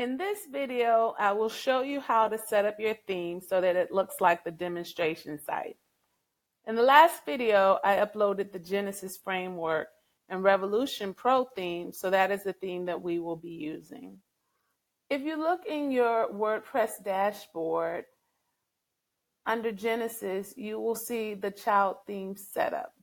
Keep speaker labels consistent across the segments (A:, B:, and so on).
A: In this video, I will show you how to set up your theme so that it looks like the demonstration site. In the last video, I uploaded the Genesis framework and Revolution Pro theme, so that is the theme that we will be using. If you look in your WordPress dashboard, under Genesis, you will see the child theme setup.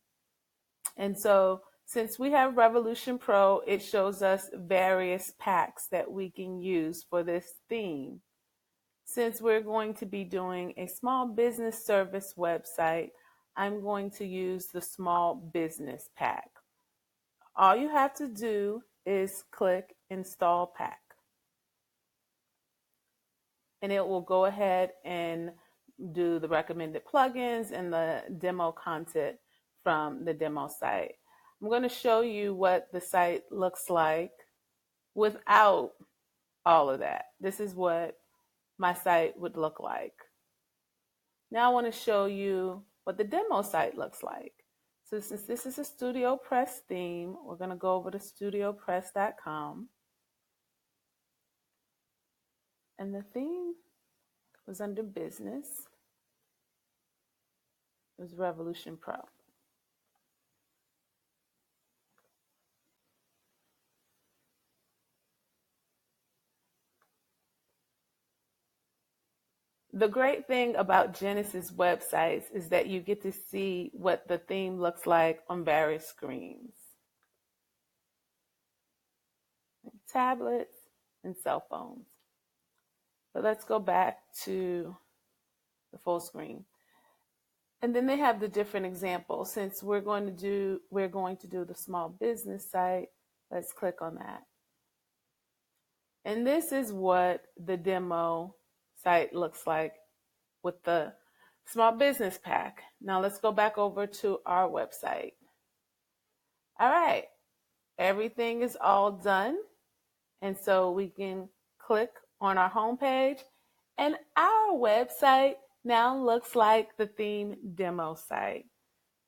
A: And so since we have Revolution Pro, it shows us various packs that we can use for this theme. Since we're going to be doing a small business service website, I'm going to use the small business pack. All you have to do is click Install Pack. And it will go ahead and do the recommended plugins and the demo content from the demo site. I'm going to show you what the site looks like without all of that. This is what my site would look like. Now I want to show you what the demo site looks like. So since this is a StudioPress theme, we're going to go over to studiopress.com. And the theme was under business. It was Revolution Pro. The great thing about Genesis websites is that you get to see what the theme looks like on various screens. Tablets and cell phones. But let's go back to the full screen. And then they have the different examples. Since we're going to do the small business site, let's click on that. And this is what the demo site looks like with the small business pack. Now let's go back over to our website. All right, everything is all done. And so we can click on our home page and our website now looks like the theme demo site.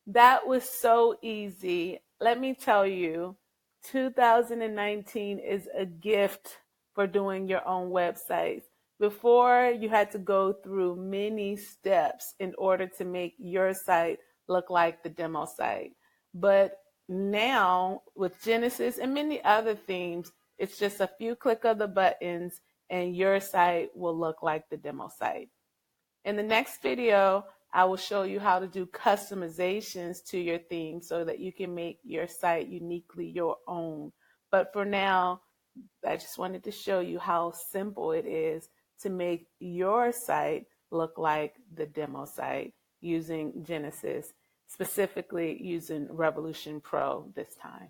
A: That was so easy. Let me tell you, 2019 is a gift for doing your own websites. Before, you had to go through many steps in order to make your site look like the demo site. But now, with Genesis and many other themes, it's just a few click of the buttons and your site will look like the demo site. In the next video, I will show you how to do customizations to your theme so that you can make your site uniquely your own. But for now, I just wanted to show you how simple it is to make your site look like the demo site using Genesis, specifically using Revolution Pro this time.